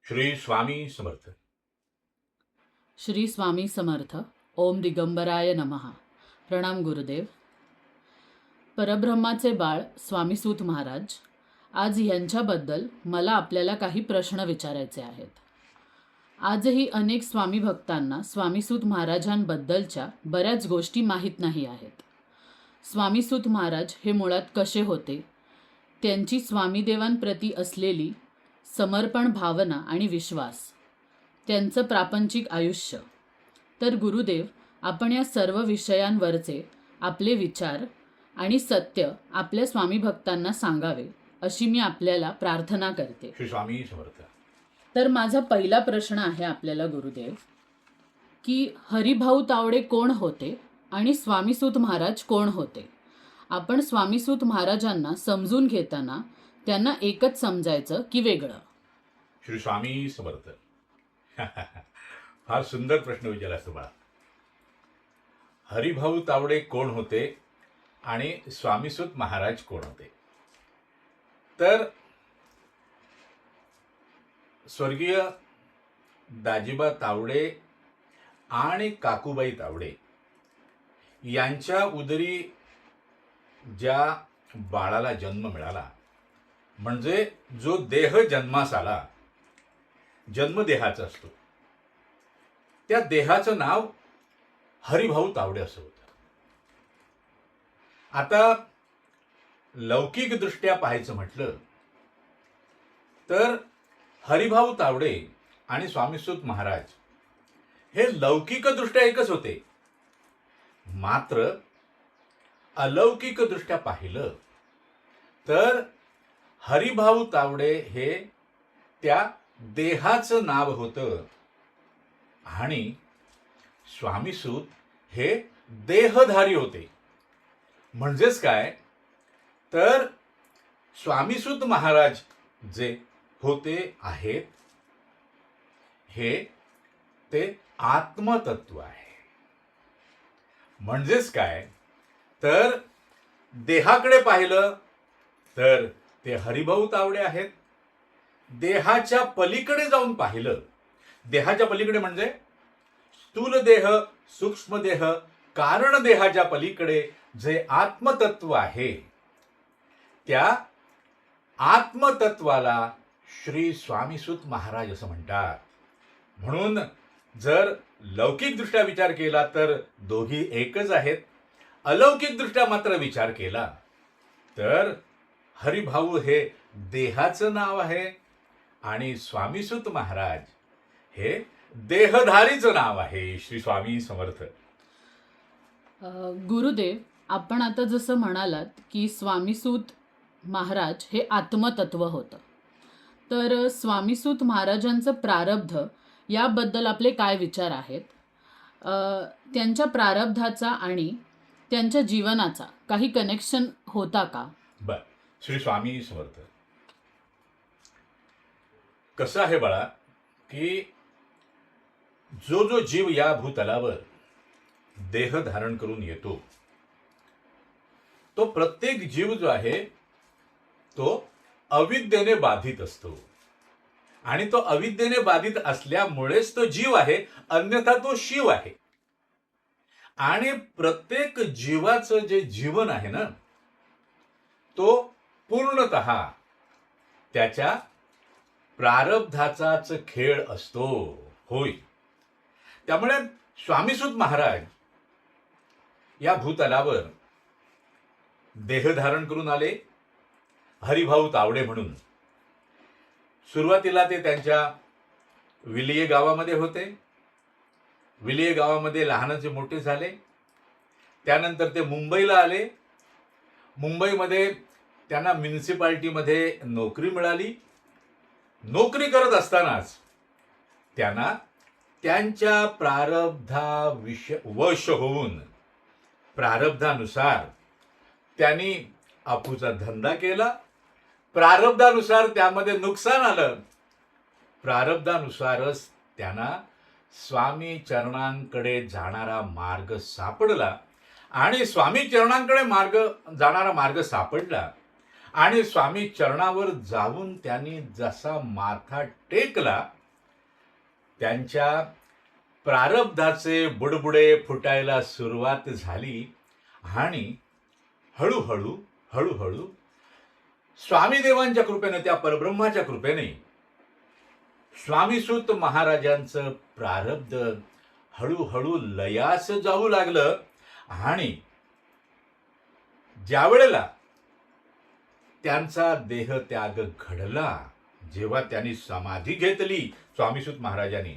श्री स्वामी समर्थ. श्री स्वामी समर्थ. ओम दिगंबराय नमः. प्रणाम गुरुदेव. परब्रह्माचे बाळ स्वामीसूत महाराज, आज यांच्याबद्दल मला आपल्याला काही प्रश्न विचारायचे आहेत. आजही अनेक स्वामी भक्तांना स्वामीसूत महाराजांबद्दलच्या बऱ्याच गोष्टी माहीत नाही आहेत. स्वामीसूत महाराज हे मुळात कसे होते, त्यांची स्वामीदेवांप्रती असलेली समर्पण भावना आणि विश्वास, त्यांचं प्रापंचिक आयुष्य. तर गुरुदेव, आपण या सर्व विषयांवरचे आपले विचार आणि सत्य आपल्या स्वामी भक्तांना सांगावे अशी मी आपल्याला प्रार्थना करते. श्री स्वामी समर्थ. तर माझा पहिला प्रश्न आहे आपल्याला गुरुदेव, की हरिभाऊ तावडे कोण होते आणि स्वामीसूत महाराज कोण होते? आपण स्वामीसूत महाराजांना समजून घेताना त्यांना एकच समजायचं की वेगळं? श्री स्वामी समर्थ. फार सुंदर प्रश्न विचारलास तुम्हाला. हरिभाऊ तावडे कोण होते आणि स्वामीसूत महाराज कोण होते? तर स्वर्गीय दाजीबा तावडे आणि काकूबाई तावडे यांच्या उदरी ज्या बाळाला जन्म मिळाला, म्हणजे जो देह जन्मास आला, जन्मदेहाचा असतो, त्या देहाचं नाव हरिभाऊ तावडे असं होतं. आता लौकिकदृष्ट्या पाहायचं म्हटलं तर हरिभाऊ तावडे आणि स्वामीसूत महाराज हे लौकिकदृष्ट्या एकच होते. मात्र अलौकिकदृष्ट्या पाहिलं तर हरिभाऊ तावडे हे त्या देहाचं नाव होतं आणि स्वामीसूत हे देहधारी होते. म्हणजेच काय, तर स्वामीसूत महाराज जे होते आहेत हे ते आत्मतत्व आहे. म्हणजेच काय, तर देहाकडे पाहिलं तर ते हरिभाऊ तावडे आहेत. देहाच्या पलीकडे जाऊन पाहिलं, देहाच्या पलीकडे म्हणजे स्थूल देह, सूक्ष्म देह, कारण देहाच्या पलीकडे जे आत्मतत्व आहे, त्या आत्मतत्वाला श्री स्वामीसूत महाराज असं म्हणतात. म्हणून जर लौकिकदृष्ट्या विचार केला तर दोघी एकच आहेत. अलौकिकदृष्ट्या मात्र विचार केला तर हरिभाऊ हे देहाचं नाव आहे आणि स्वामीसूत महाराज हे देहधारीचं नाव आहे. श्री स्वामी समर्थ. गुरुदेव, आपण आता जसं म्हणालात की स्वामीसूत महाराज हे आत्मतत्व होतं, तर स्वामीसूत महाराजांचं प्रारब्ध याबद्दल आपले काय विचार आहेत? त्यांच्या प्रारब्धाचा आणि त्यांच्या जीवनाचा काही कनेक्शन होता का? बर. श्री स्वामी समर्थ. कसं आहे बाळा, की जो जो जीव या भूतलावर देह धारण करून येतो, तो प्रत्येक जीव जो आहे तो अविद्येने बाधित असतो आणि तो अविद्येने बाधित असल्यामुळेच तो जीव आहे, अन्यथा तो शिव आहे. आणि प्रत्येक जीवाचं जे जीवन आहे ना, तो पूर्णतः त्याच्या प्रारब्धाचाच खेळ असतो. होय. त्यामुळे स्वामीसूत महाराज या भूतलावर देह धारण करून आले हरिभाऊ तावडे म्हणून. सुरुवातीला ते त्यांच्या विलिये गावामध्ये होते. विलिये गावामध्ये लहानाचे मोठे झाले. त्यानंतर ते मुंबईला आले. मुंबईमध्ये त्यांना म्युनिसिपाल्टीमध्ये नोकरी मिळाली. नोकरी करत असतानाच त्यांना त्यांच्या वश होऊन प्रारब्धानुसार त्यांनी आपूचा धंदा केला. प्रारब्धानुसार त्यामध्ये नुकसान आलं. प्रारब्धानुसारच त्यांना स्वामी चरणांकडे जाणारा मार्ग सापडला आणि स्वामी चरणांकडे जाणारा मार्ग सापडला आणि स्वामी चरणावर जाऊन त्यांनी जसा माथा टेकला, त्यांच्या प्रारब्धाचे बुडबुडे फुटायला सुरुवात झाली आणि हळूहळू हळूहळू स्वामी देवांच्या कृपेने, त्या परब्रह्माच्या कृपेने स्वामीसूत महाराजांचं प्रारब्ध हळूहळू लयास जाऊ लागलं आणि ज्या वेळेला त्यांचा देहत्याग घडला, जेव्हा त्यांनी समाधी घेतली स्वामीसूत महाराजांनी,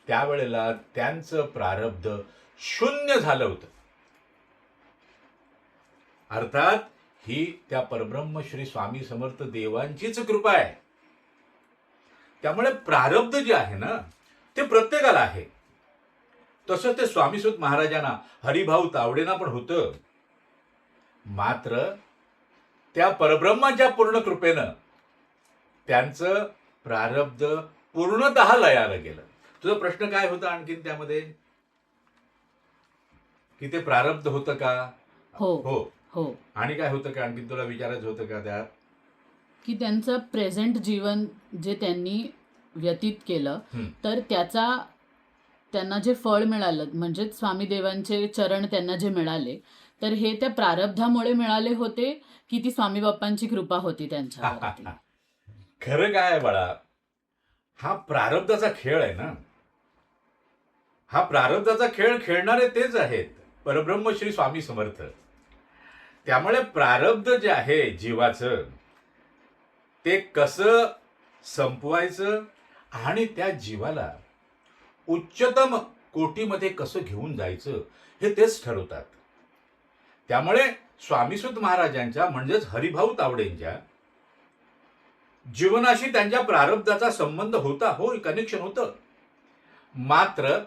त्यावेळेला त्यांचं प्रारब्ध शून्य झालं होतं. अर्थात ही त्या परब्रह्म श्री स्वामी समर्थ देवांचीच कृपा आहे. त्यामुळे प्रारब्ध जे आहे ना, ते प्रत्येकाला आहे. तसं ते स्वामीसूत महाराजांना, हरिभाऊ तावडेंना पण होतं. मात्र त्या परब्रह्माच्या पूर्ण कृपेनं त्यांचं प्रारब्ध पूर्णतः लयाला गेलं. तुझा प्रश्न काय होता आणखीन त्यामध्ये, की ते प्रारब्ध होतं का? हो हो. हो. आणि काय होतं का आणखीन, तुला विचारायचं होतं का त्यात? की त्यांचं प्रेझेंट जीवन जे त्यांनी व्यतीत केलं, हं. तर त्याचा त्यांना जे फळ मिळालं, म्हणजे स्वामी देवांचे चरण त्यांना जे मिळाले, तर हे त्या प्रारब्धामुळे मिळाले होते की ती स्वामी बाप्पांची कृपा होती त्यांच्यावरती? खरं काय आहे बाळा, हा प्रारब्धाचा खेळ आहे ना. हा प्रारब्धाचा खेळ खेळणारे तेच आहेत, परब्रह्म श्री स्वामी समर्थ. त्यामुळे प्रारब्ध जे आहे जीवाचं, ते कसं संपवायचं आणि त्या जीवाला उच्चतम कोटीमध्ये कसं घेऊन जायचं, हे तेच ठरवतात. त्यामुळे स्वामीसूत महाराजांच्या, म्हणजेच हरिभाऊ तावडेंच्या जीवनाशी त्यांच्या प्रारब्धाचा संबंध होता. होय, कनेक्शन होतं. मात्र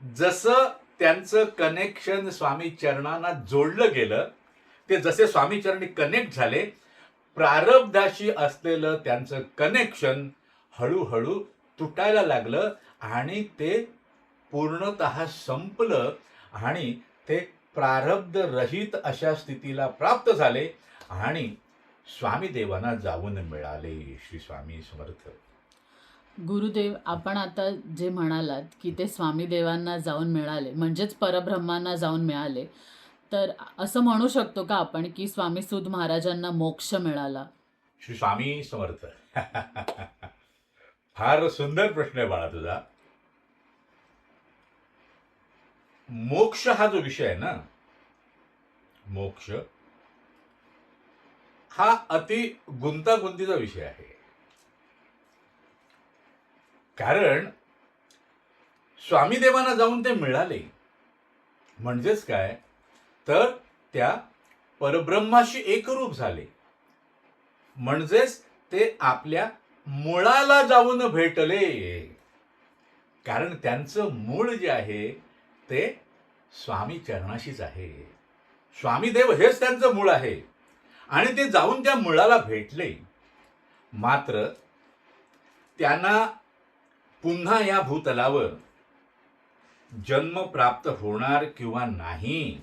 जसं त्यांचं कनेक्शन स्वामी चरणांना जोडलं गेलं, ते जसे स्वामी चरणी कनेक्ट झाले, प्रारब्धाशी असलेलं त्यांचं कनेक्शन हळूहळू तुटायला लागलं आणि ते पूर्णतः संपलं आणि ते प्रारब्ध रहित अशा स्थितीला प्राप्त झाले आणि स्वामी देवांना जाऊन मिळाले. श्री स्वामी समर्थ. गुरुदेव, आपण आता जे म्हणालात की ते स्वामी देवांना जाऊन मिळाले, म्हणजेच परब्रह्मांना जाऊन मिळाले, तर असं म्हणू शकतो का आपण की स्वामीसूत महाराजांना मोक्ष मिळाला? श्री स्वामी समर्थ. फार सुंदर प्रश्न आहे बाळा तुझा. मोक्ष हा जो विषय आहे ना, मोक्ष हा अति गुंतागुंतीचा विषय आहे. कारण स्वामी देवांना जाऊन ते मिळाले म्हणजेच काय, तर त्या परब्रह्माशी एकरूप झाले, म्हणजेच ते आपल्या मुळाला जाऊन भेटले. कारण त्यांचं मूळ जे आहे ते स्वामी चरणाशीच आहे. स्वामीदेव हेच त्यांचं मूळ आहे आणि ते जाऊन त्या मुळाला भेटले. मात्र त्यांना पुन्हा या भूतलावर जन्म प्राप्त होणार किंवा नाही,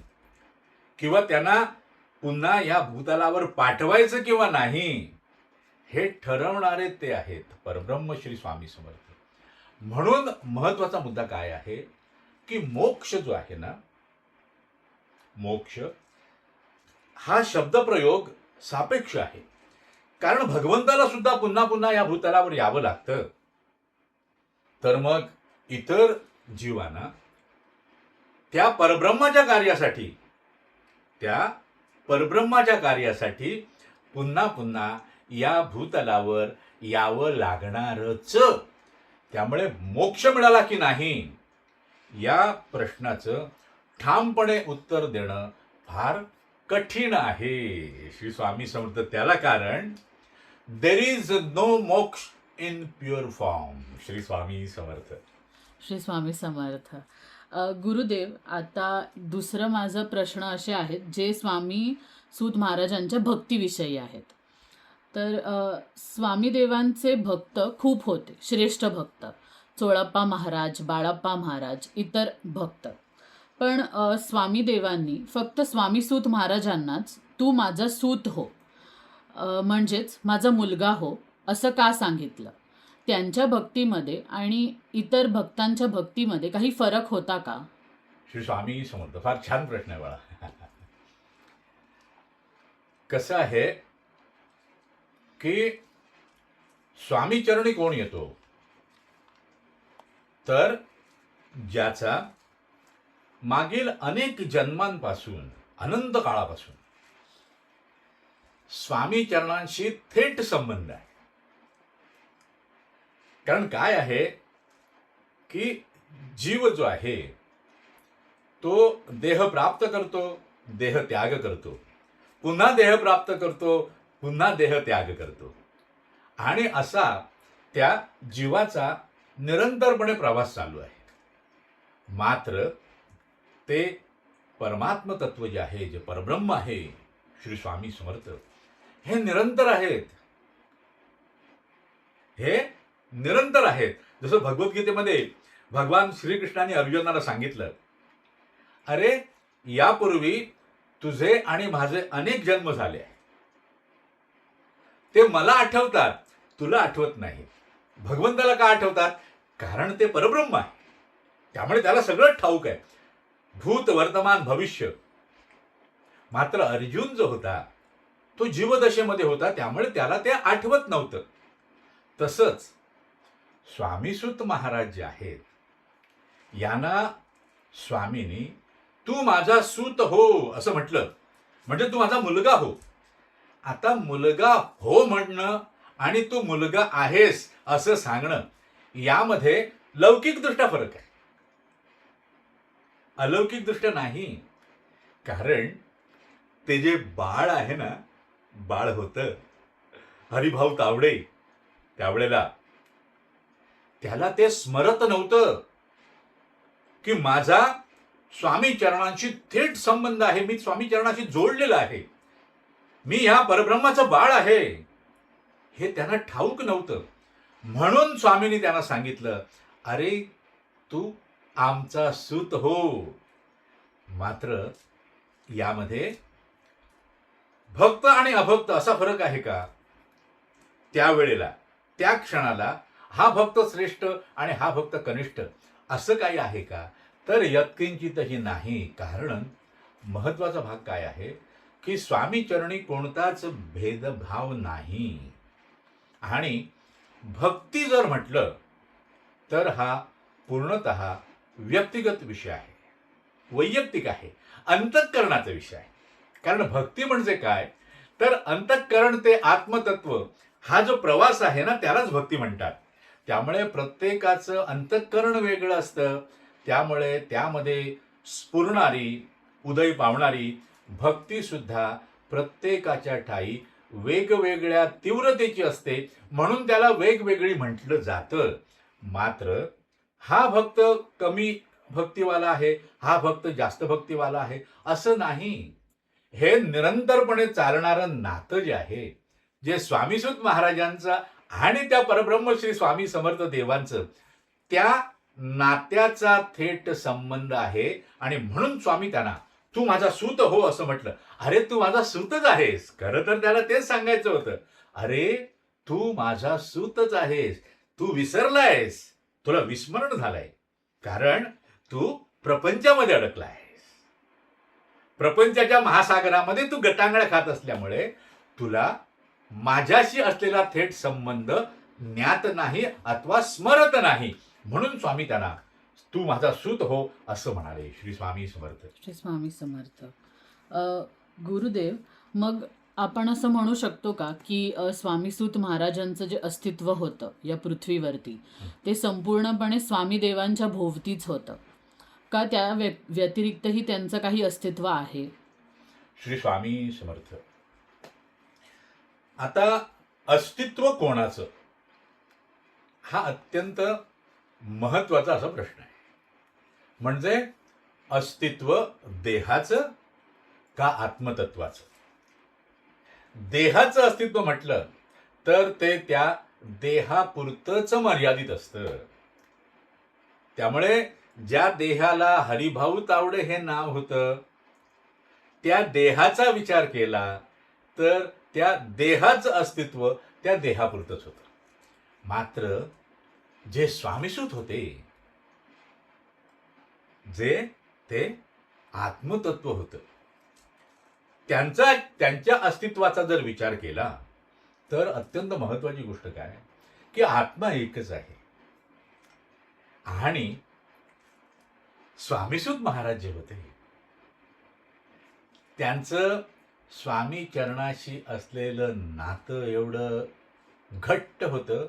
किंवा त्यांना पुन्हा या भूतलावर पाठवायचं किंवा नाही, हे ठरवणारे ते आहेत परब्रह्म श्री स्वामी समर्थ. म्हणून महत्वाचा मुद्दा काय आहे की मोक्ष जो आहे ना, मोक्ष हा शब्दप्रयोग सापेक्ष आहे. कारण भगवंताला सुद्धा पुन्हा पुन्हा या भूतलावर यावं लागतं. तर मग इतर जीवांना त्या परब्रह्माच्या कार्यासाठी पुन्हा पुन्हा या भूतलावर यावं लागणारच. त्यामुळे मोक्ष मिळाला की नाही या प्रश्नाचं ठामपणे उत्तर देणं फार कठीण आहे. श्री स्वामी समर्थ. त्याला कारण देर इज नो मोक्ष in pure form. Shri Swami Samarth. Shri Swami Samarth. Gurudev, आता दुसरं माझं प्रश्न असे आहेत जे स्वामी सूत महाराजांच्या भक्तीविषयी आहेत. तर स्वामी देवांचे भक्त खूप होते, श्रेष्ठ भक्त, चोळप्पा महाराज, बाळप्पा महाराज, इतर भक्त. पण स्वामी देवांनी फक्त स्वामीसूत महाराजांनाच तू माझा सूत हो म्हणजेच माझा मुलगा हो असं का सांगितलं? त्यांच्या भक्तीमध्ये आणि इतर भक्तांच्या भक्तीमध्ये काही फरक होता का? श्री स्वामी समर्थ. फार छान प्रश्न आहे बाळा. कसं आहे की स्वामी चरणी कोण येतो? तर ज्याचा मागील अनेक जन्मांपासून, अनंत काळापासून स्वामी चरणांशी थेट संबंध आहे. कारण काय आहे की जीव जो आहे तो देह प्राप्त करतो, देह त्याग करतो, पुन्हा देह प्राप्त करतो, पुन्हा देह त्याग करतो, आणि असा त्या जीवाचा निरंतरपणे प्रवास चालू आहे. मात्र ते परमात्म तत्व जे आहे, जे परब्रह्म आहे, श्री स्वामी समर्थ, हे निरंतर आहेत. हे निरंतर आहेत. जसं भगवद्गीतेमध्ये भगवान श्रीकृष्णाने अर्जुनाला सांगितलं, अरे यापूर्वी तुझे आणि माझे अनेक जन्म झाले आहे, ते मला आठवतात, तुला आठवत नाही. भगवंताला का आठवतात? कारण ते परब्रह्म आहे, त्यामुळे त्याला सगळं ठाऊक आहे, भूत वर्तमान भविष्य. मात्र अर्जुन जो होता तो जीवदशेमध्ये होता, त्यामुळे त्याला ते आठवत नव्हतं. तसंच स्वामीसुत महाराज जे आहेत, यांना स्वामींनी तू माझा सूत हो असं म्हटलं, म्हणजे तू माझा मुलगा हो. आता मुलगा हो म्हणणं आणि तू मुलगा आहेस असं सांगणं यामध्ये लौकिकदृष्ट्या फरक आहे, अलौकिकदृष्ट्या नाही. कारण ते जे बाळ आहे ना, बाळ होतं हरिभाऊ तावडे, त्यावेळेला त्याला ते स्मरत नव्हतं की माझा स्वामी चरणांशी थेट संबंध आहे, मी स्वामी चरणाशी जोडलेला आहे, मी ह्या परब्रह्माचं बाळ आहे, हे त्यांना ठाऊक नव्हतं. म्हणून स्वामींनी त्यांना सांगितलं, अरे तू आमचा सूत हो. मात्र यामध्ये भक्त आणि अभक्त असा फरक आहे का? त्यावेळेला, त्या क्षणाला हा भक्त श्रेष्ठ आणि हा भक्त कनिष्ठ असं काही आहे का? तर यत्किंचितही नाही. कारण महत्वाचा भाग काय आहे की स्वामी चरणी कोणताच भेदभाव नाही. आणि भक्ती जर म्हटलं तर हा पूर्णतः व्यक्तिगत विषय आहे, वैयक्तिक आहे, अंतःकरणाचा विषय आहे. कारण भक्ती म्हणजे काय? तर अंतःकरण ते आत्मतत्व हा जो प्रवास आहे ना, त्यालाच भक्ती म्हणतात. त्यामुळे प्रत्येकाचं अंतःकरण वेगळं असतं, त्यामुळे त्यामध्ये स्फुरणारी, उदय पावणारी भक्ती सुद्धा प्रत्येकाच्या ठायी वेगवेगळ्या तीव्रतेची असते, म्हणून त्याला वेगवेगळी म्हटलं जातं. मात्र हा भक्त कमी भक्तिवाला आहे, हा भक्त जास्त भक्तिवाला आहे असं नाही. हे निरंतरपणे चालणारं नातं जे आहे, जे स्वामीसुत महाराजांचं आणि त्या परब्रह्म श्री स्वामी समर्थ देवांचं, त्या नात्याचा थेट संबंध आहे. आणि म्हणून स्वामी त्यांना तू माझा सूत हो असं म्हटलं. अरे तू माझा सूतच आहेस. खरं तर त्याला तेच सांगायचं होतं, अरे तू माझा सूतच आहेस, तू विसरलायस, तुला विस्मरण झालंय, कारण तू प्रपंचामध्ये अडकला आहेस. प्रपंचाच्या महासागरामध्ये तू गटांगळ्या खात असल्यामुळे तुला माझ्याशी असलेला थेट संबंध ज्ञात नाही अथवा स्मरत नाही. म्हणून स्वामी त्यांना तू माझा सूत हो असं म्हणाले. श्री स्वामी समर्थ. श्री स्वामी समर्थ. गुरुदेव, मग आपण असं म्हणू शकतो का की स्वामीसूत महाराजांचं जे अस्तित्व होतं या पृथ्वीवरती, ते संपूर्णपणे स्वामी देवांच्या भोवतीच होतं का? त्या व्यतिरिक्तही त्यांचं काही अस्तित्व आहे? श्री स्वामी समर्थ. आता अस्तित्व कोणाचं, हा अत्यंत महत्वाचा असा प्रश्न आहे. म्हणजे अस्तित्व देहाचं का आत्मतत्वाचं? देहाचं अस्तित्व म्हटलं तर ते त्या देहापुरतंच मर्यादित असतं. त्यामुळे ज्या देहाला हरिभाऊ तावडे हे नाव होतं, त्या देहाचा विचार केला तर त्या देहाचं अस्तित्व त्या देहापुरतंच होतं. मात्र जे स्वामीसूत होते, जे ते आत्मतत्व होतं, त्यांच्या अस्तित्वाचा जर विचार केला तर अत्यंत महत्वाची गोष्ट काय, की आत्मा एकच आहे. आणि स्वामीसूत महाराज जे होते, त्यांचं स्वामी चरणाशी असलेलं नातं एवढं घट्ट होतं,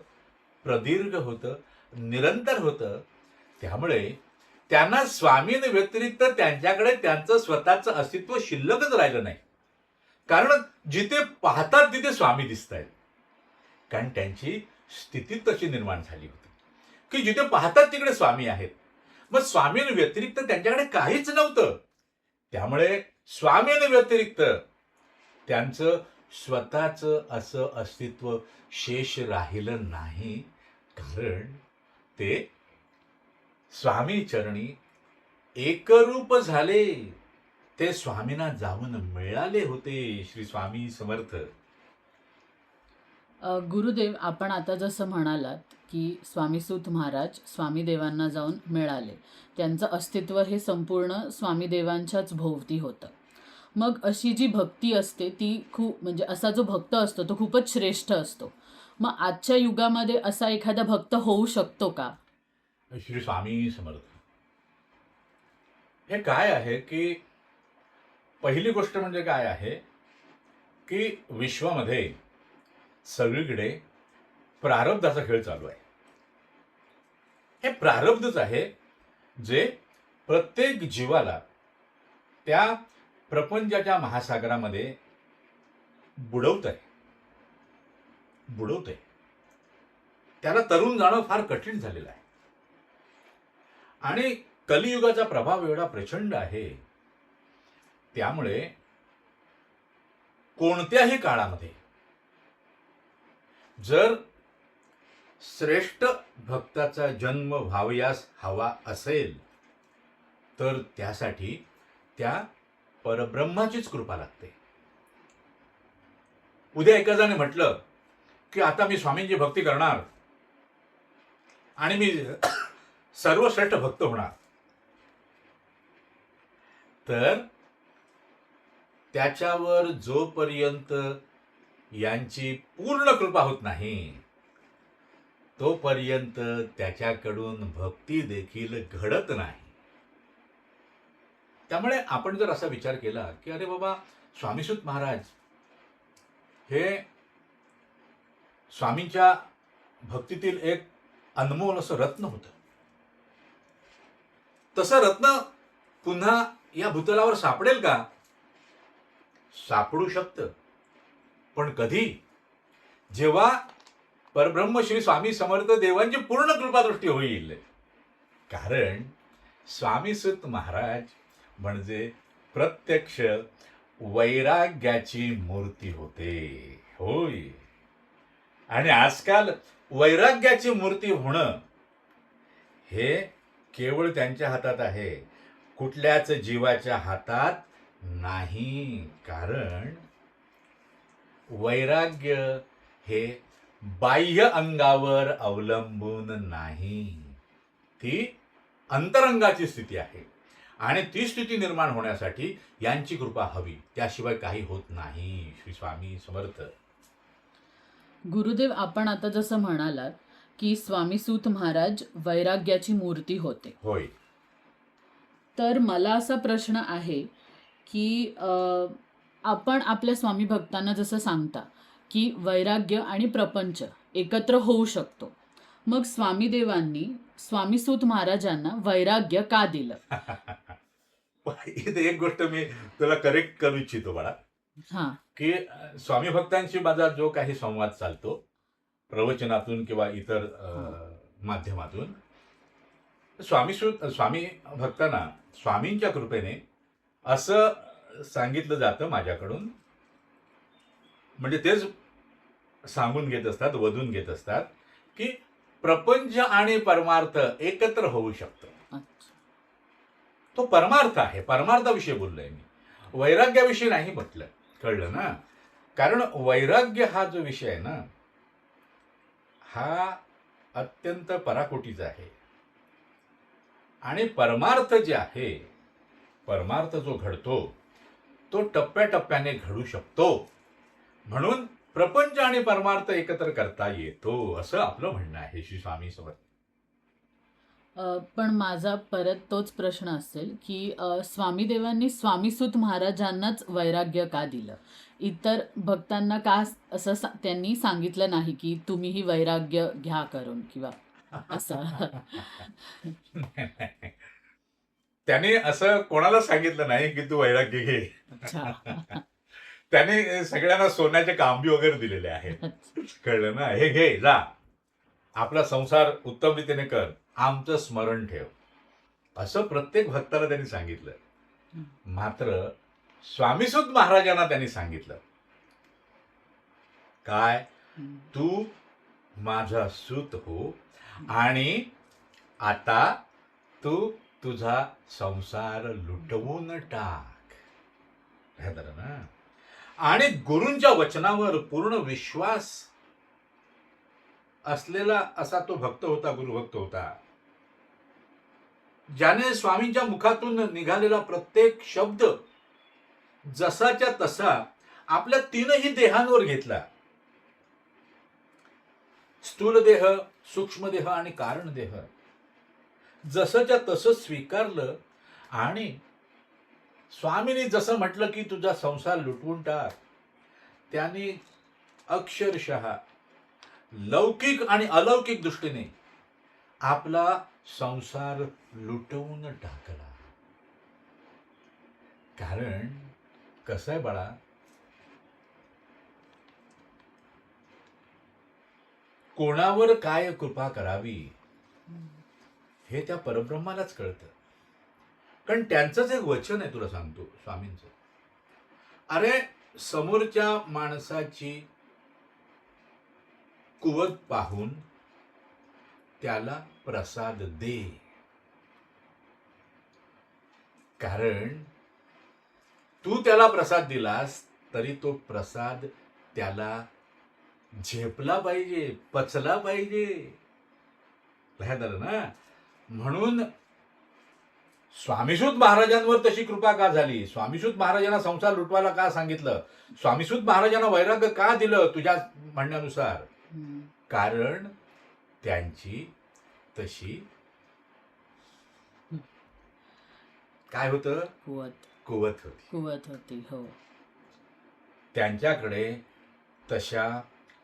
प्रदीर्घ होतं, निरंतर होतं. त्यामुळे त्यांना स्वामीने व्यतिरिक्त त्यांच्याकडे त्यांचं स्वतःचं अस्तित्व शिल्लकच राहिलं नाही. कारण जिथे पाहतात तिथे स्वामी दिसत आहेत. कारण त्यांची स्थिती तशी निर्माण झाली होती की जिथे पाहतात तिकडे स्वामी आहेत. मग स्वामीने व्यतिरिक्त त्यांच्याकडे काहीच नव्हतं. त्यामुळे स्वामीने व्यतिरिक्त त्यांचं स्वतःचं असं अस्तित्व शेष राहिलं नाही. कारण ते स्वामी चरणी एकरूप झाले. ते स्वामींना जाऊन मिळाले होते. श्री स्वामी समर्थ. गुरुदेव, आपण आता जसं म्हणालात की स्वामीसूत महाराज स्वामीदेवांना जाऊन मिळाले, त्यांचं अस्तित्व हे संपूर्ण स्वामीदेवांच्याच भोवती होतं. मग अशी जी भक्ती असते ती खूप, म्हणजे असा जो भक्त असतो तो खूपच श्रेष्ठ असतो. मग आजच्या युगामध्ये असा एखादा भक्त होऊ शकतो का? श्री स्वामी समर्थ. हे काय आहे की पहिली गोष्ट म्हणजे काय आहे की विश्वामध्ये सगळीकडे प्रारब्धाचा खेळ चालू आहे. हे प्रारब्धच आहे जे प्रत्येक जीवाला त्या प्रपंचाच्या महासागरामध्ये बुडवत आहे. त्याला तरुण जाणं फार कठीण झालेलं आहे. आणि कलियुगाचा प्रभाव एवढा प्रचंड आहे. त्यामुळे कोणत्याही काळामध्ये जर श्रेष्ठ भक्ताचा जन्म व्हावयास हवा असेल तर त्यासाठी त्या परब्रह्माचीच कृपा लागते. उद्या एखाद्याने म्हटलं की आता मी स्वामींची भक्ती करणार आणि मी सर्वश्रेष्ठ भक्त होणार, तर त्याच्यावर जोपर्यंत यांची पूर्ण कृपा होत नाही तोपर्यंत त्याच्याकडून भक्ती देखील घडत नाही. त्यामुळे आपण जर असा विचार केला की अरे बाबा, स्वामीसूत महाराज हे स्वामींच्या भक्तीतील एक अनमोल असं रत्न होतं. तसं रत्न पुन्हा या भूतलावर सापडेल का? सापडू शकतं, पण कधी? जेव्हा परब्रह्म श्री स्वामी समर्थ देवांची पूर्ण कृपादृष्टी होईल. कारण स्वामीसूत महाराज म्हणजे प्रत्यक्ष वैराग्याची मूर्ती होते. होय. आणि आजकाल वैराग्याची मूर्ती होणं हे केवळ त्यांच्या हातात आहे, कुठल्याच जीवाच्या हातात नाही. कारण वैराग्य हे बाह्य अंगावर अवलंबून नाही, ती अंतरंगाची स्थिती आहे. आणि ती स्थिती निर्माण होण्यासाठी यांची कृपा हवी, त्याशिवाय काही होत नाही. श्री स्वामी समर्थ. गुरुदेव, आपण आता जसं म्हणालात की स्वामीसूत महाराज वैराग्याची मूर्ती होते. होय. तर मला असा प्रश्न आहे की आपण आपल्या स्वामी भक्तांना जसं सांगता की वैराग्य आणि प्रपंच एकत्र होऊ शकतो, मग स्वामीदेवांनी स्वामीसूत महाराजांना वैराग्य का दिलं? इथे एक गोष्ट मी तुला करेक्ट करू इच्छितो बाळा, हां. की स्वामी भक्तांशी माझा जो काही संवाद चालतो प्रवचनातून किंवा इतर माध्यमातून, स्वामी भक्तांना स्वामींच्या कृपेने असं सांगितलं जातं माझ्याकडून, म्हणजे तेच सांगून घेत असतात, वधून घेत असतात की प्रपंच आणि परमार्थ एकत्र होऊ शकतं. अच्छा. तो परमार्थ आहे. परमार्थाविषयी बोललोय मी, वैराग्याविषयी नाही म्हटलं. कळलं ना? कारण वैराग्य हा जो विषय आहे ना, हा अत्यंत पराकोटीचा आहे. आणि परमार्थ जे आहे, परमार्थ जो घडतो तो टप्प्याटप्प्याने घडू शकतो. म्हणून प्रपंच आणि परमार्थ एकत्र करता येतो, असं आपलं म्हणणं आहे श्री स्वामी समर्थ. पण माझा परत तोच प्रश्न असेल की स्वामीदेवांनी स्वामीसूत महाराजांनाच वैराग्य का दिलं? इतर भक्तांना का असं त्यांनी सांगितलं नाही की तुम्हीही वैराग्य घ्या करून किंवा असं? त्याने असं कोणाला सांगितलं नाही की तू वैराग्य घे. अच्छा. त्याने सगळ्यांना सोन्याचे कांबी वगैरे दिलेले आहेत. कळलं ना, हे घे जा, आपला संसार उत्तम रीतीने कर, आमचं स्मरण ठेव, असं प्रत्येक भक्ताला त्यांनी सांगितलं. मात्र स्वामीसूत महाराजांना त्यांनी सांगितलं काय, तू माझा सूत हो आणि आता तू तुझा संसार लुटवून टाक. हे तर ना. आणि गुरूंच्या वचनावर पूर्ण विश्वास असलेला असा तो भक्त होता, गुरुभक्त होता, ज्याने स्वामींच्या मुखातून निघालेला प्रत्येक शब्द जसाच्या तसा आपल्या तीनही देहांवर घेतला. स्थूल देह, सूक्ष्म देह आणि कारण देह जसंच्या तसं स्वीकारलं. आणि स्वामींनी जसं म्हटलं की तुझा संसार लुटवून टाक, त्यांनी अक्षरशः लौकिक आणि अलौकिक दृष्टीने आपला संसार लुटवून टाकला. कारण कसं आहे बाळा, कोणावर काय कृपा करावी हे त्या परब्रह्मालाच कळतं. कारण त्यांचंच एक वचन आहे, तुला सांगतो स्वामींचं. अरे, समोरच्या माणसाची कुवत पाहून त्याला प्रसाद दे. कारण तू त्याला प्रसाद दिलास तरी तो प्रसाद त्याला झेपला पाहिजे, पचला पाहिजे. लक्षात आलं ना. म्हणून स्वामीसूत महाराजांवर तशी कृपा का झाली, स्वामीसूत महाराजांना संसार लुटवायला का सांगितलं, स्वामीसूत महाराजांना वैराग्य का दिलं तुझ्या म्हणण्यानुसार? कारण त्यांची तशी काय होतं, कुवत होती. हो. त्यांच्याकडे तशा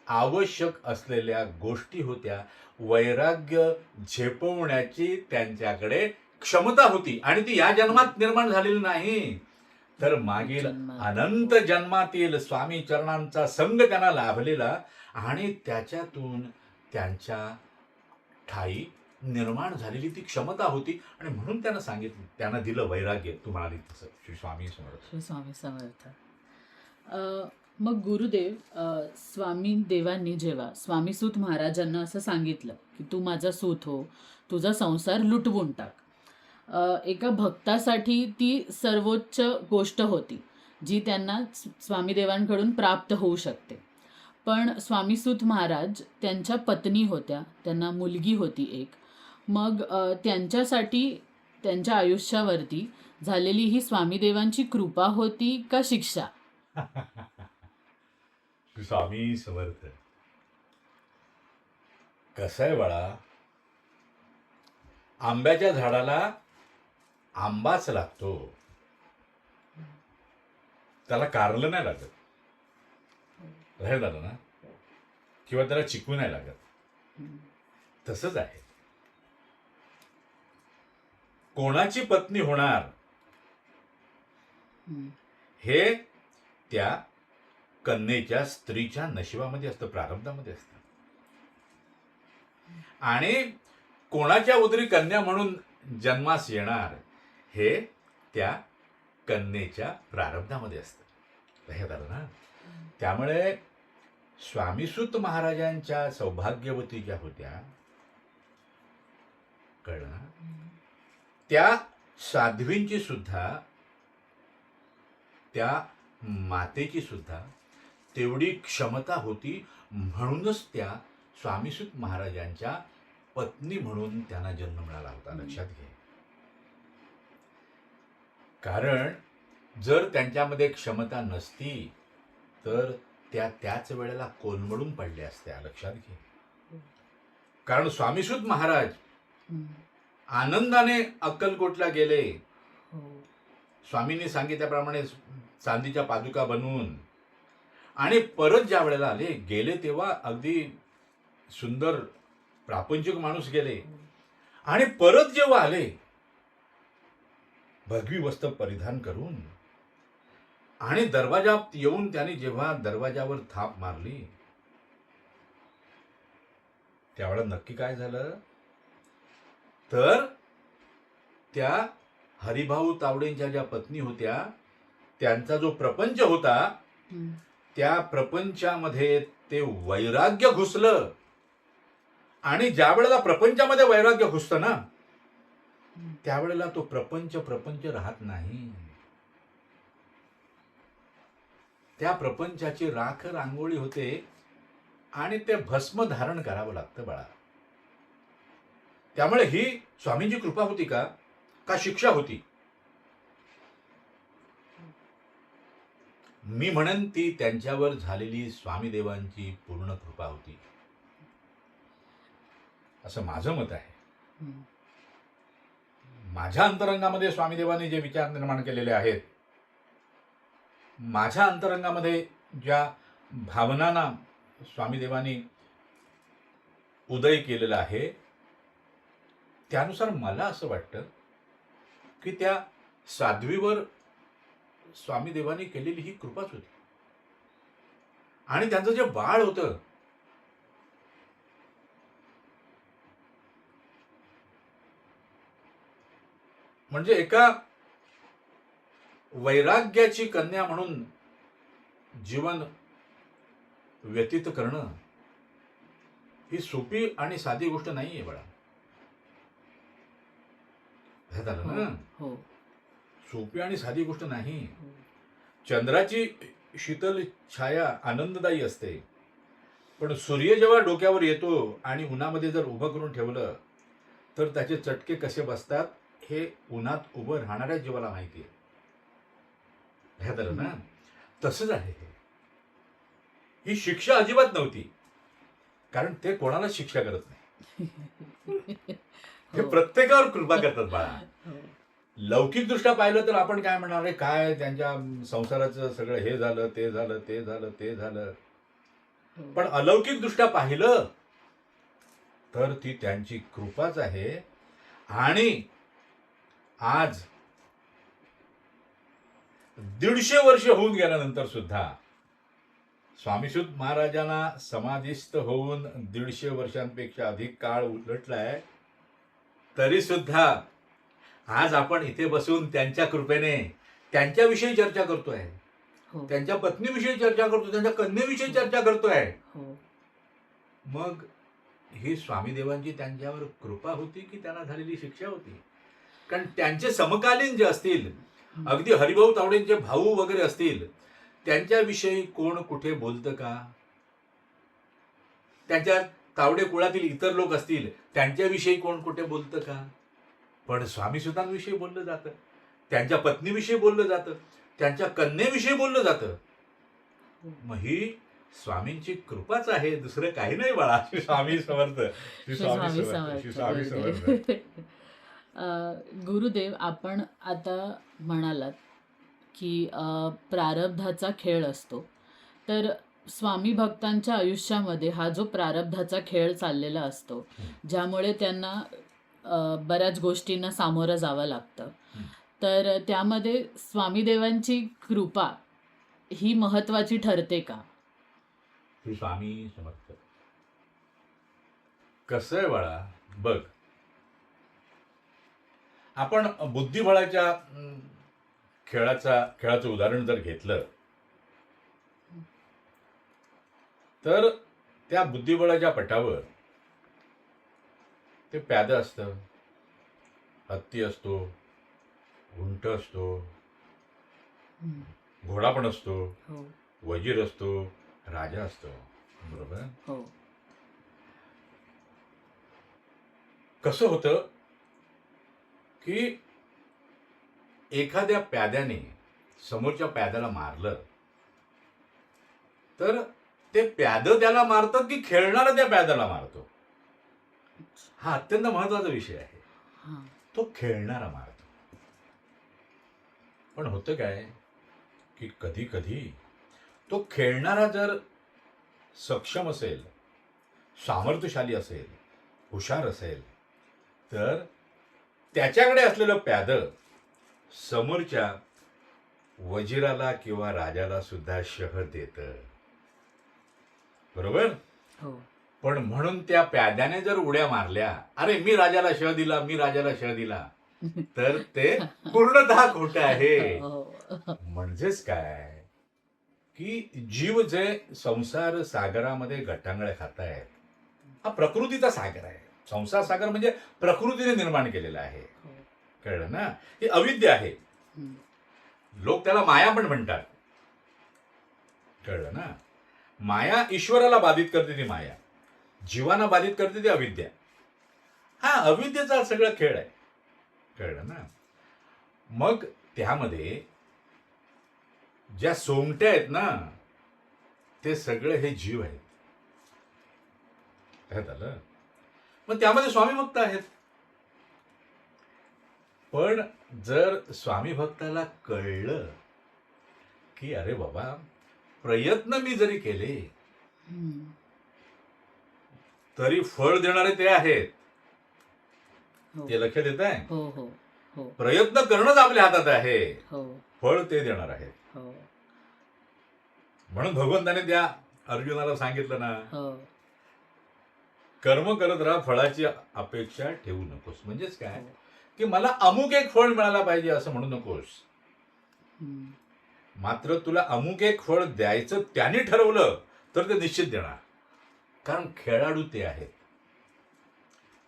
आवश्यक असलेल्या गोष्टी होत्या. वैराग्य झेपवण्याची त्यांच्याकडे क्षमता होती. आणि ती या जन्मात निर्माण झालेली नाही, तर मागील अनंत जन्मातील स्वामी चरणांचा संग त्यांना लाभलेला आणि त्याच्यातून त्यांच्या ठाई निर्माण झालेली ती क्षमता होती. आणि म्हणून त्यांना सांगितलं, त्यांना दिलं वैराग्य. तू म्हणाली तसं. श्री स्वामी समर्थ. श्री स्वामी समर्थ. मग गुरुदेव, स्वामी देवांनी जेव्हा स्वामीसूत महाराजांना असं सांगितलं की तू माझा सूत हो, तुझा संसार लुटवून टाक, एका भक्तासाठी ती सर्वोच्च गोष्ट होती जी त्यांना स्वामीदेवांकडून प्राप्त होऊ शकते. पण स्वामीसूत महाराज, त्यांच्या पत्नी होत्या, त्यांना मुलगी होती एक. मग त्यांच्यासाठी त्यांच्या आयुष्यावरती झालेली ही स्वामीदेवांची कृपा होती का शिक्षा? स्वामी समर्थ. कसं आहे बाळा, आंब्याच्या झाडाला आंबाच लागतो, त्याला कारलं नाही लागत. हे झालं ना. किंवा त्याला चिकू नाही लागत. तसंच आहे, कोणाची पत्नी होणार हे त्या कन्येच्या, स्त्रीच्या नशिबामध्ये असतं, प्रारब्धामध्ये असतं. आणि कोणाच्या उदरी कन्या म्हणून जन्मास येणार हे त्या कन्येच्या प्रारब्धामध्ये असतं. हे झालं ना. त्यामुळे स्वामीसूत महाराजांच्या सौभाग्यवती ज्या होत्या, कळलं ना, त्या साध्वींची सुद्धा, त्या मातेची सुद्धा तेवढी क्षमता होती, म्हणूनच त्या स्वामीसूत महाराजांच्या पत्नी म्हणून त्यांना जन्म मिळाला होता. लक्षात घे. कारण जर त्यांच्यामध्ये क्षमता नसती तर त्या त्याच वेळेला कोलमडून पडल्या असत्या. लक्षात घे. कारण स्वामीसूत महाराज हं. आनंदाने अक्कलकोटला गेले, हो. स्वामींनी सांगितल्याप्रमाणे चांदीच्या पादुका बनवून, आणि परत ज्या वेळेला गेले तेव्हा अगदी सुंदर प्रापंचिक माणूस गेले, आणि परत जेव्हा आले भगवी वस्त्र परिधान करून, आणि दरवाजात येऊन त्यांनी जेव्हा दरवाजावर थाप मारली, त्यावेळेला नक्की काय झालं तर त्या हरिभाऊ तावडेंच्या ज्या पत्नी होत्या त्यांचा जो प्रपंच होता हं. त्या प्रपंचामध्ये ते वैराग्य घुसलं. आणि ज्या वेळेला प्रपंचामध्ये वैराग्य घुसतं ना त्यावेळेला तो प्रपंच राहत नाही. त्या प्रपंचाची राख रांगोळी होते आणि ते भस्म धारण करावं लागतं बाळा. त्यामुळे ही स्वामींची कृपा होती का शिक्षा होती? मी म्हणेन ती त्यांच्यावर झालेली स्वामीदेवांची पूर्ण कृपा होती, असं माझं मत आहे. हं. माझ्या अंतरंगामध्ये स्वामीदेवांनी जे विचार निर्माण केलेले आहेत, माझ्या अंतरंगामध्ये ज्या भावनांना स्वामीदेवांनी उदय केलेला आहे, त्यानुसार मला असं वाटतं की त्या साध्वीवर स्वामीदेवांनी केलेली ही कृपाच होती. आणि त्यांचं जे बाळ होतं म्हणजे एका वैराग्याची कन्या म्हणून जीवन व्यतीत करणं ही सोपी आणि साधी गोष्ट नाहीये बाळा. हे झालं ना. हो. सोपी आणि साधी गोष्ट नाही. हो. चंद्राची शीतल छाया आनंददायी असते, पण सूर्य जेव्हा डोक्यावर येतो आणि उन्हामध्ये जर उभं करून ठेवलं तर त्याचे चटके कसे बसतात हे उन्हात उभं राहणाऱ्या जीवाला माहिती आहे. हे झालं ना. तसंच आहे हे. ही शिक्षा अजिबात नव्हती, कारण ते कोणाला शिक्षा करत नाही. हे प्रत्येकावर कृपा करतात बाळा. हो. लौकिक दृष्ट्या पाहिलं तर आपण काय म्हणणार आहे, काय त्यांच्या संसाराचं सगळं हे झालं ते झालं ते झालं ते झालं. हो. पण अलौकिक दृष्ट्या पाहिलं तर ती त्यांची कृपाच आहे. आणि आज 150 वर्ष होऊन गेल्यानंतर सुद्धा स्वामीसूत महाराजांना समाधिस्थ होऊन 150 वर्षांपेक्षा अधिक काळ उलटलाय, तरी सुद्धा आज आपण इथे बसून त्यांच्या कृपेने त्यांच्याविषयी चर्चा करतोय, हो. त्यांच्या पत्नीविषयी चर्चा करतो, त्यांच्या कन्येविषयी चर्चा करतोय. हो. मग ही स्वामीदेवांची त्यांच्यावर कृपा होती की त्यांना झालेली शिक्षा होती? कारण त्यांचे समकालीन जे असतील, अगदी हरिभाऊ तावडेंचे भाऊ वगैरे असतील, त्यांच्याविषयी कोण कुठे बोलतं का? त्यांच्या तावडे कुळातील इतर लोक असतील, त्यांच्याविषयी कोण कुठे बोलतं का? पण स्वामीसुतांविषयी बोललं जातं, त्यांच्या पत्नीविषयी बोललं जातं, त्यांच्या कन्येविषयी बोललं जातं. मग ही स्वामींची कृपाच आहे, दुसरं काही नाही बाळा. श्री स्वामी समर्थ. श्री स्वामी समर्थ. श्री स्वामी समर्थ. गुरुदेव, आपण आता म्हणालात की प्रारब्धाचा खेळ असतो, तर स्वामी भक्तांच्या आयुष्यामध्ये हा जो प्रारब्धाचा खेळ चाललेला असतो, ज्यामुळे त्यांना बऱ्याच गोष्टींना सामोरं जावं लागतं, तर त्यामध्ये स्वामीदेवांची कृपा ही महत्वाची ठरते का? श्री स्वामी समर्थ. कसं आहे बाळा, बघ, आपण बुद्धिबळाच्या खेळाचं उदाहरण जर घेतलं तर त्या बुद्धिबळाच्या पटावर ते प्यादं असतं, हत्ती असतो, उंट असतो, हं. घोडा पण असतो, हो. वजीर असतो, राजा असतो. बरोबर. हो. कसं होतं की एखाद्या प्याद्याने समोरच्या प्याद्याला मारलं तर ते प्यादं त्याला मारतात की खेळणारा त्या प्याद्याला मारतो, हा अत्यंत महत्वाचा विषय आहे. हां. तो खेळणारा मारतो. पण होतं काय की कधी कधी तो खेळणारा जर सक्षम असेल, सामर्थ्यशाली असेल, हुशार असेल, तर त्याच्याकडे असलेलं प्यादं समोरच्या वजिराला किंवा राजाला सुद्धा शह देतं. बरोबर. हो. पण म्हणून त्या प्याद्याने जर उड्या मारल्या, अरे मी राजाला शह दिला, मी राजाला शह दिला, तर ते पूर्णतः खोटं आहे. हो. म्हणजेच काय की जीव जे संसार सागरामध्ये गटांगळ्या खातायत, हा प्रकृतीचा सागर आहे. संसार सागर म्हणजे प्रकृतीने निर्माण केलेला आहे. हो. कळलं ना. ही अविद्या आहे. हं. लोक त्याला माया पण म्हणतात. कळलं ना. माया ईश्वराला बाधित करते, ती माया जीवांना बाधित करते, ती अविद्या. हा अविद्येचा सगळा खेळ आहे. कळलं ना. मग त्यामध्ये ज्या सोंगट्या आहेत ना, ते सगळे हे जीव आहेत. काय झालं. मग त्यामध्ये स्वामी भक्त आहेत. पण जर स्वामी भक्ताला कळलं की अरे बाबा, प्रयत्न मी जरी केले हं. तरी फळ देणारे ते आहेत. हो. ते लक्षात येत आहे. हो. हो. हो. प्रयत्न करणंच आपल्या हातात आहे, हो. फळ ते देणार आहेत. हो. म्हणून भगवंताने त्या अर्जुनाला सांगितलं ना, हो. कर्म करत राहा, फळाची अपेक्षा ठेवू नकोस. म्हणजेच काय हो. की मला अमुक एक फळ मिळायला पाहिजे असं म्हणू नकोस. हं. मात्र तुला अमुक एक फळ द्यायचं त्याने ठरवलं तर ते निश्चित देणार. कारण खेळाडू ते आहेत.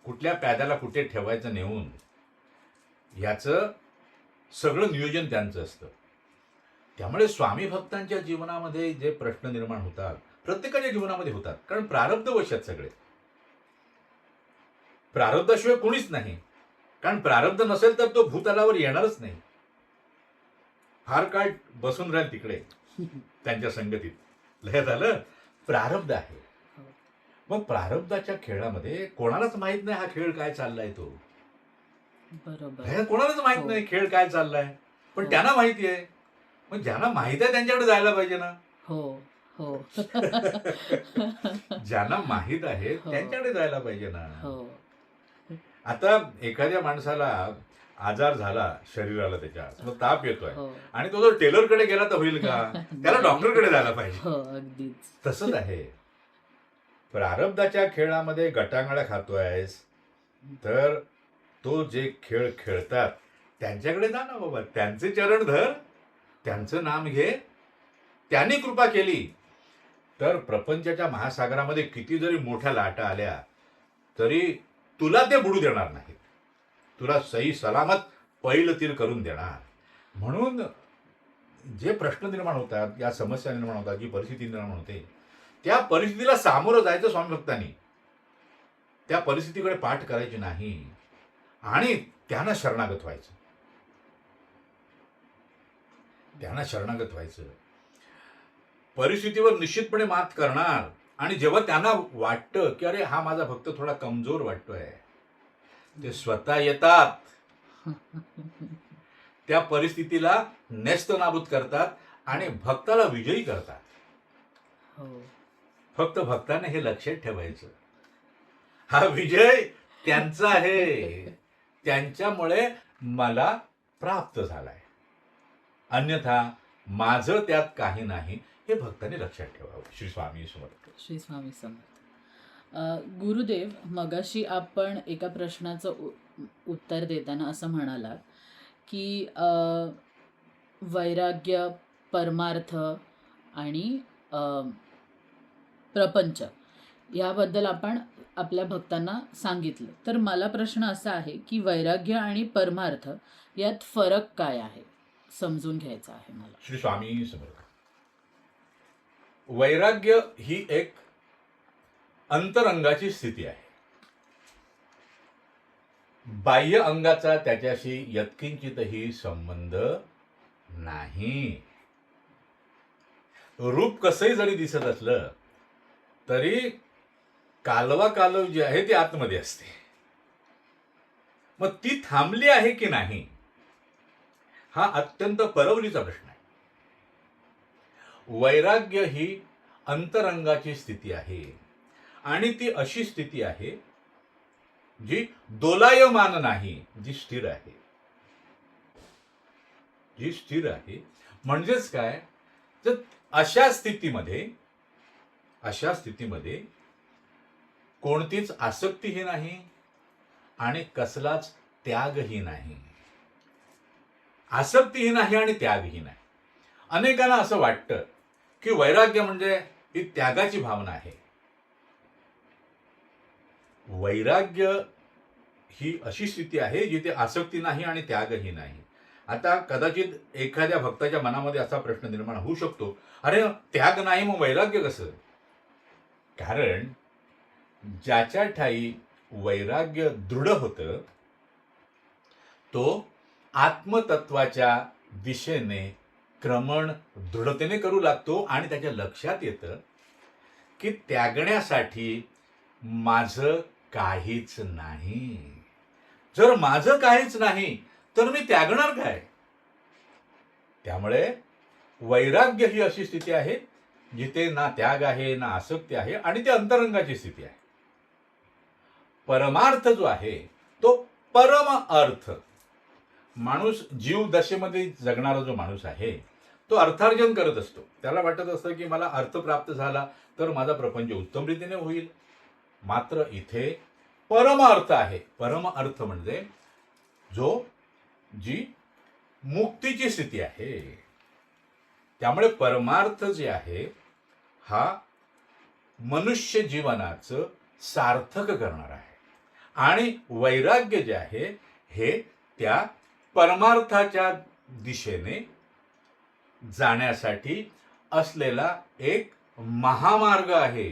कुठल्या प्याद्याला कुठे ठेवायचं नेऊन याचं सगळं नियोजन त्यांचं असतं. त्यामुळे स्वामी भक्तांच्या जीवनामध्ये जे प्रश्न निर्माण होतात, प्रत्येकाच्या जीवनामध्ये होतात. कारण प्रारब्धवश आहेत सगळे. प्रारब्धाशिवाय कोणीच नाही. कारण प्रारब्ध नसेल तर तो भूतलावर येणारच नाही. फार काळ बसून राहील तिकडे त्यांच्या संगतीत. लय झालं. प्रारब्ध आहे. हो. मग प्रारब्धाच्या खेळामध्ये कोणालाच माहित नाही हा खेळ काय चाललाय. तो बरोबर. हे कोणालाच माहित हो. नाही खेळ काय चाललाय. पण हो. त्यांना माहिती आहे. मग ज्यांना माहित आहे त्यांच्याकडे जायला पाहिजे ना. हो. हो. ज्यांना माहित आहे हो. त्यांच्याकडे जायला पाहिजे ना. हो. आता एखाद्या माणसाला आजार झाला शरीराला, त्याच्या मग ताप येतोय हो. आणि तो जर टेलरकडे गेला तर होईल का. त्याला डॉक्टरकडे जायला पाहिजे. हो. अगदीच. तसंच आहे. प्रारब्धाच्या खेळामध्ये गटांगळ्या खातोयस तर तो जे खेळ खेळतात त्यांच्याकडे जा ना बाबा. त्यांचे चरण धर, त्यांचं नाम घे. त्यांनी कृपा केली तर प्रपंचाच्या महासागरामध्ये किती जरी मोठ्या लाटा आल्या तरी तुला ते बुडू देणार नाहीत. तुला सही सलामत पैल तीर करून देणार. म्हणून जे प्रश्न निर्माण होतात, या समस्या निर्माण होतात, जी परिस्थिती निर्माण होते, त्या परिस्थितीला सामोरं जायचं स्वामी भक्तांनी. त्या परिस्थितीकडे पाठ करायची नाही आणि त्यांना शरणागत व्हायचं. त्यांना शरणागत व्हायचं. परिस्थितीवर निश्चितपणे मात करणार. आणि जेव्हा त्यांना वाटतं की अरे हा माझा भक्त थोडा कमजोर वाटतोय, ते स्वतः येतात, त्या परिस्थितीला नेस्तनाबूत करतात आणि भक्ताला विजयी करतात. हो. फक्त भक्ताने हे लक्षात ठेवायचं, हा विजय त्यांचा आहे, त्यांच्यामुळे मला प्राप्त झालाय, अन्यथा माझं त्यात काही नाही, हे भक्ताने लक्षात ठेवावं. श्री स्वामी समर्थ. श्री स्वामी समर्थ. गुरुदेव, मगाशी आपण एका प्रश्नाचं उत्तर देताना असं म्हणालात की वैराग्य, परमार्थ आणि प्रपंच याबद्दल आपण आपल्या भक्तांना सांगितलं. तर मला प्रश्न असा आहे की वैराग्य आणि परमार्थ यात फरक काय आहे, समजून घ्यायचा आहे मला. श्री स्वामी समर्थ. वैराग्य ही एक अंतरंगाची स्थिती आहे. बाह्य अंगाचा त्याच्याशी यत्किंचितही संबंध नाही. रूप कसंही जरी दिसत असलं तरी कालवा कालव जी आहे ती आतमध्ये असते. मग ती थांबली आहे की नाही हा अत्यंत परवलीचा प्रश्न आहे. वैराग्य ही अंतरंगाची स्थिती आहे आणि ती अशी स्थिती आहे जी दोलायमान नाही, जी स्थिर आहे. जी स्थिर आहे म्हणजेच काय, तर अशा स्थितीमध्ये कोणतीच आसक्तीही नाही आणि कसलाच त्यागही नाही. आसक्तीही नाही आणि त्यागही नाही. अनेकांना असं वाटतं की वैराग्य म्हणजे ही त्यागाची भावना आहे. वैराग्य ही अशी स्थिती आहे जिथे आसक्ती नाही आणि त्यागही नाही. आता कदाचित एखाद्या भक्ताच्या मनामध्ये असा प्रश्न निर्माण होऊ शकतो, अरे त्याग नाही मग वैराग्य कसं? कारण ज्याच्या ठायी वैराग्य दृढ होतं तो आत्मतत्वाच्या दिशेने क्रमण दृढतेने करू लागतो आणि त्याच्या लक्षात येतं की त्यागण्यासाठी माझं काहीच नाही. जर माझं काहीच नाही तर मी त्यागणार काय? त्यामुळे वैराग्य ही अशी स्थिती आहे जिथे ना त्याग आहे ना आसक्ती आहे आणि ती अंतरंगाची स्थिती आहे. परमार्थ जो आहे तो परम अर्थ, माणूस जीव दशेमध्ये जगणारा जो माणूस आहे तो अर्थार्जन करत असतो. त्याला वाटत असतं की मला अर्थ प्राप्त झाला तर माझा प्रपंच उत्तम रीतीने होईल. मात्र इथे परम अर्थ आहे. परम अर्थ म्हणजे जी मुक्तीची स्थिती आहे. त्यामुळे परमार्थ जे आहे हा मनुष्य जीवनाचं सार्थक करणार आहे आणि वैराग्य जे आहे हे त्या परमार्थाच्या दिशेने जाण्यासाठी असलेला एक महामार्ग आहे.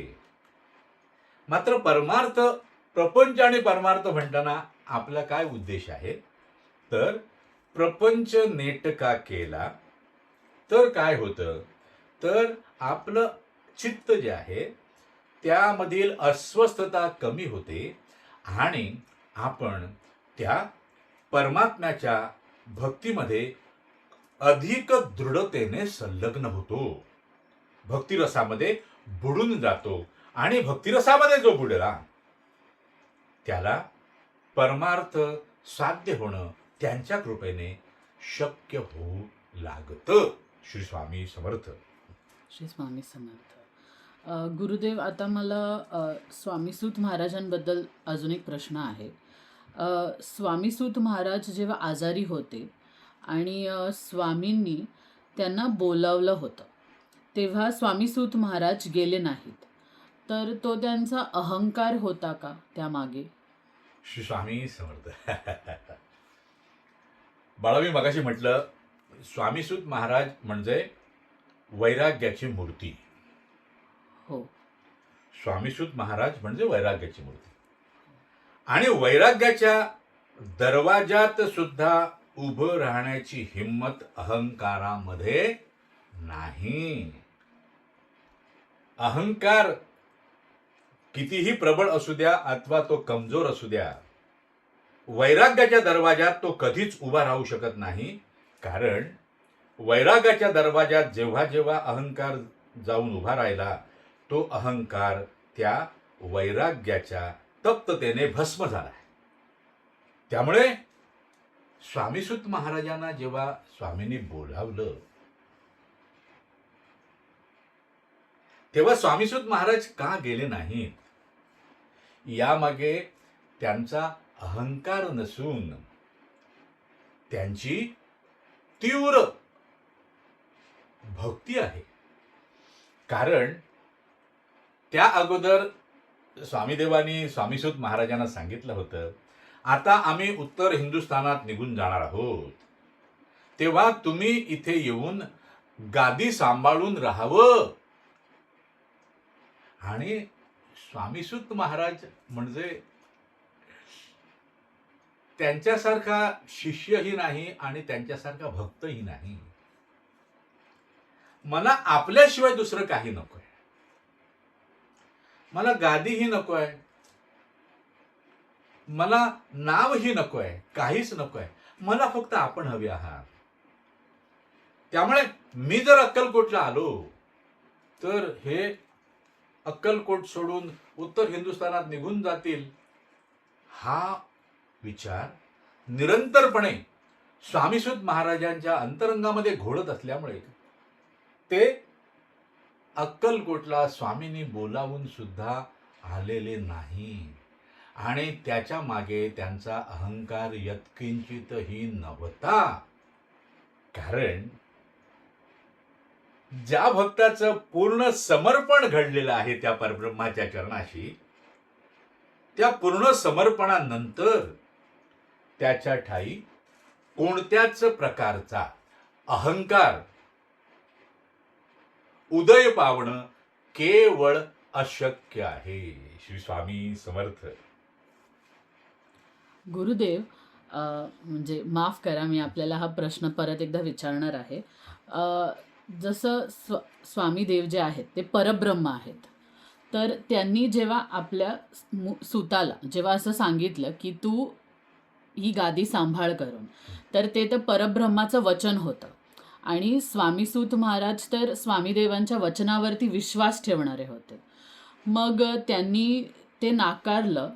मात्र परमार्थ, प्रपंच आणि परमार्थ म्हणताना आपला काय उद्देश आहे, तर प्रपंच नेटका केला तर काय होतं, तर आपलं चित्त जे आहे त्यामधील अस्वस्थता कमी होते आणि आपण त्या परमात्म्याच्या भक्तीमध्ये अधिक दृढतेने संलग्न होतो. भक्तिरसामध्ये बुडून जातो आणि भक्तिरसामध्ये जो बुडला त्याला परमार्थ साध्य होणं त्यांच्या कृपेने शक्य होऊ लागतं. श्री स्वामी समर्थ. श्री स्वामी समर्थ. गुरुदेव, आता मला स्वामीसूत महाराजांबद्दल अजून एक प्रश्न आहे. स्वामीसूत महाराज जेव्हा आजारी होते आणि स्वामींनी त्यांना बोलावलं होतं तेव्हा स्वामीसूत महाराज गेले नाहीत, तर तो त्यांचा अहंकार होता का त्यामागे? श्री स्वामी समर्थ. बाळा, मी मगाशी म्हटलं स्वामीसूत महाराज म्हणजे वैराग्याची मूर्ती. हो. स्वामीसूत महाराज म्हणजे वैराग्याची मूर्ती आणि वैराग्याच्या दरवाजात सुद्धा उभं राहण्याची हिम्मत अहंकारामध्ये नाही. अहंकार कितीही प्रबळ असू द्या अथवा तो कमजोर असू द्या, वैराग्याच्या दरवाजात तो कधीच उभा राहू शकत नाही. कारण वैराग्याच्या दरवाजात जेव्हा जेव्हा अहंकार जाऊन उभा राहिला तो अहंकार त्या वैराग्याच्या तप्ततेने भस्म झाला. त्यामुळे स्वामीसूत महाराजांना जेव्हा स्वामींनी बोलावलं तेव्हा स्वामीसूत महाराज का गेले नाहीत, यामागे त्यांचा अहंकार नसून त्यांची तीव्र भक्ती आहे. कारण त्या अगोदर स्वामीदेवांनी स्वामीसूत महाराजांना सांगितलं होतं, आता आम्ही उत्तर हिंदुस्थानात निघून जाणार आहोत, तेव्हा तुम्ही इथे येऊन गादी सांभाळून राहावं. आणि स्वामीसुत महाराज म्हणजे त्यांच्यासारखा शिष्यही नाही आणि त्यांच्यासारखा भक्तही नाही. मला आपल्याशिवाय दुसरं काही नकोय. मला गादीही नकोय, मला नावही नकोय, काहीच नकोय. मला फक्त आपण हवे आहात. त्यामुळे मी जर अक्कलकोटला आलो तर हे अक्कलकोट सोडून उत्तर हिंदुस्थानात निघून जातील, हा विचार निरंतरपणे स्वामीसुत महाराजांच्या अंतरंगामध्ये घोळत असल्यामुळे ते अक्कलकोटला स्वामींनी बोलावून सुद्धा आलेले नाही. आणि त्याच्या मागे त्यांचा अहंकार यत्किंचितही नव्हता. कारण ज्या भक्ताचं पूर्ण समर्पण घडलेलं आहे त्या परब्रह्माच्या चरणाशी, त्या पूर्ण समर्पणानंतर त्याच्या ठाई कोणत्याच प्रकारचा अहंकार उदय पावणं केवळ अशक्य आहे. श्री स्वामी समर्थ. गुरुदेव, म्हणजे माफ करा, मी आपल्याला हा प्रश्न परत एकदा विचारणार आहे. जसं स्वामी देव जे आहेत ते परब्रह्म आहेत, तर त्यांनी जेव्हा आपल्या सुताला जेव्हा असं सांगितलं की तू ही गादी सांभाळ करून, तर ते तर परब्रह्माचं वचन होतं. आणि स्वामीसूत महाराज तर स्वामीदेवांच्या वचनावरती विश्वास ठेवणारे होते. मग त्यांनी ते नाकारलं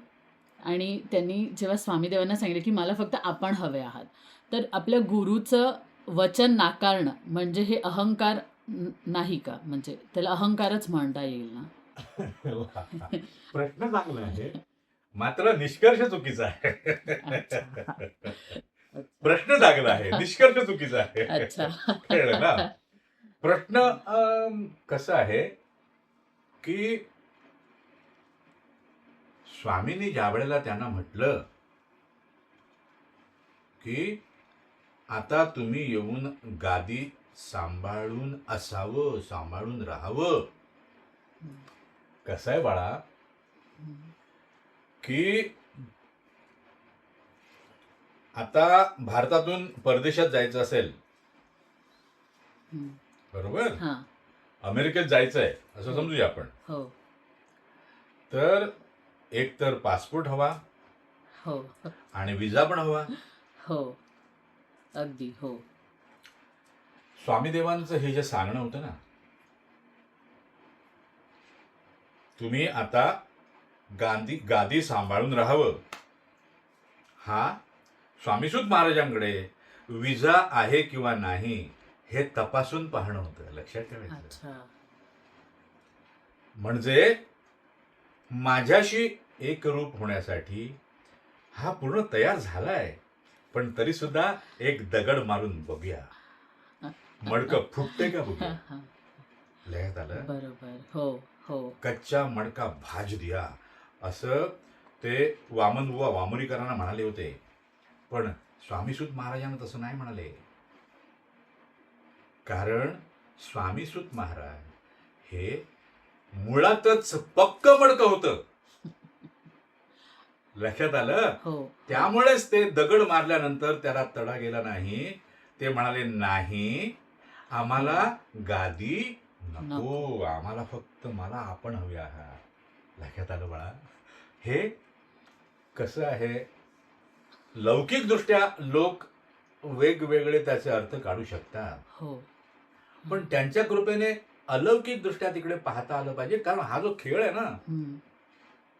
आणि त्यांनी जेव्हा स्वामीदेवांना सांगितलं की मला फक्त आपण हवे आहात, तर आपल्या गुरुचं वचन नाकारणं म्हणजे हे अहंकार नाही का? म्हणजे त्याला अहंकारच म्हणता येईल ना? प्रश्न चांगला आहे, मात्र निष्कर्ष चुकीचा आहे. प्रश्न चांगला आहे, निष्कर्ष चुकीचा आहे. अच्छा. कळलं ना? प्रश्न कसं आहे की स्वामींनी ज्या वेळेला त्यांना म्हटलं की आता तुम्ही येऊन गादी सांभाळून असावं, सांभाळून राहावं. कसं आहे बाळा की आता भारतातून परदेशात जायचं असेल, बरोबर, हां. अमेरिकेत जायचं आहे असं समजूया आपण, हो तर एक तर पासपोर्ट हवा हो आणि विजा पण हवा. हो अगदी हो. स्वामीदेवांचं हे जे सांगणं होतं ना, तुम्ही आता गादी सांभाळून राहावं, हा स्वामीसूत महाराजांकडे विजा आहे किंवा नाही हे तपासून पाहणं होतं. लक्षात ठेवायचं. अच्छा. म्हणजे माझ्याशी एकरूप होण्यासाठी हा पूर्ण तयार झालाय, पण तरी सुद्धा एक दगड मारून बघूया, मडकं फुटते का बघूया. लक्षात आलं? बरोबर. हो हो. कच्चा मडका भाज दिया असं ते वामनबुवा वामुरीकरांना म्हणाले होते. पण स्वामीसूत महाराजांना तसं नाही म्हणाले. कारण स्वामीसूत महाराज हे मुळातच पक्क मडकं होतं. लक्षात आलं? हो. त्यामुळेच ते दगड मारल्यानंतर त्याला तडा गेला नाही. ते म्हणाले नाही, आम्हाला गादी नको, आम्हाला फक्त मला आपण हवे आहात. लक्षात आलं बाळा? हे कसं आहे, लौकिक दृष्ट्या लोक वेगवेगळे त्याचे अर्थ काढू शकतात, हो. पण त्यांच्या कृपेने अलौकिक दृष्ट्या तिकडे पाहता आलं पाहिजे. कारण हा जो खेळ आहे ना,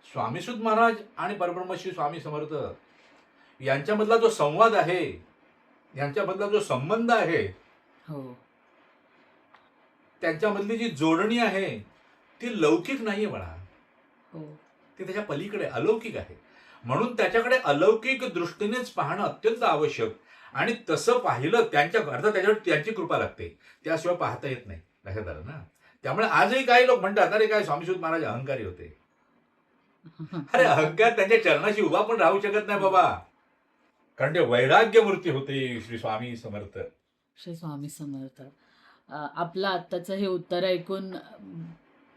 स्वामीसूत महाराज आणि परब्रह्मश्री स्वामी समर्थ यांच्यामधला जो संवाद आहे, यांच्यामधला जो संबंध आहे, हो. त्यांच्यामधली जी जोडणी आहे ती लौकिक नाहीये बाळा. हो. ती त्याच्या पलीकडे अलौकिक आहे. म्हणून त्याच्याकडे अलौकिक दृष्टीनेच पाहणं अत्यंत आवश्यक. आणि तसं पाहिलं त्यांच्या अर्थात त्याच्यावर त्यांची कृपा लागते, त्याशिवाय पाहता येत नाही. लक्षात आलं ना? त्यामुळे आजही काही लोक म्हणतात अरे काय स्वामीसूत महाराज अहंकारी होते. अरे अहंकार त्यांच्या चरणाशी उभा पण राहू शकत नाही बाबा, कारण ते वैराग्य मूर्ती होते. श्री स्वामी समर्थ. श्री स्वामी समर्थ. आपलं आत्ताचं हे उत्तर ऐकून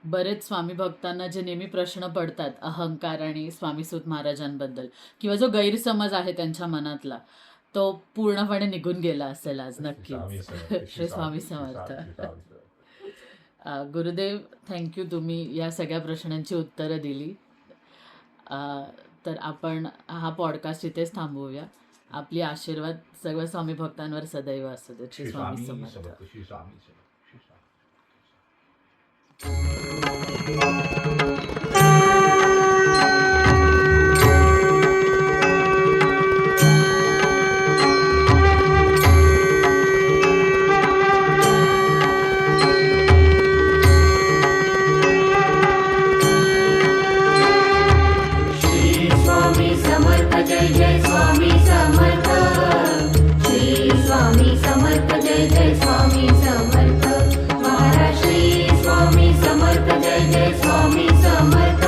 बरेच स्वामी भक्तांना जे नेहमी प्रश्न पडतात अहंकार आणि स्वामीसूत महाराजांबद्दल किंवा जो गैरसमज आहे त्यांच्या मनातला तो पूर्णपणे निघून गेला असेल आज नक्कीच. श्री स्वामी समर्थ. गुरुदेव, थँक्यू, तुम्ही या सगळ्या प्रश्नांची उत्तरं दिली. तर आपण हा पॉडकास्ट इथेच थांबवूया. आपली आशीर्वाद सर्व स्वामी भक्तांवर सदैव असू देत. श्री स्वामी समर्थ. श्री स्वामी समर्थ. श्री स्वामी समर्थ. जय जय स्वामी समर्थ. श्री स्वामी समर्थ. जय जय स्वामी समर्थ. महाराज श्री स्वामी समर्थ. जय जय स्वामी समर्थ.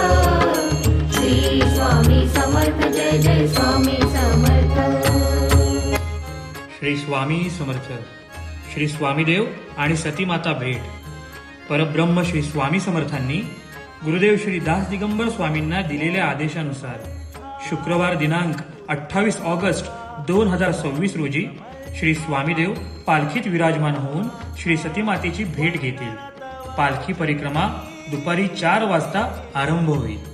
श्री स्वामी समर्थ. जय जय स्वामी समर्थ. श्री स्वामी समर्थ. श्री स्वामीदेव आणि सतीमाता भेट. परब्रह्म श्री स्वामी समर्थांनी गुरुदेव श्री दास दिगंबर स्वामींना दिलेल्या आदेशानुसार शुक्रवार दिनांक 28 ऑगस्ट 2026 रोजी श्री स्वामीदेव पालखीत विराजमान होऊन श्री सतीमातेची भेट घेतील. पालखी परिक्रमा दुपारी 4 वाजता आरंभ होईल.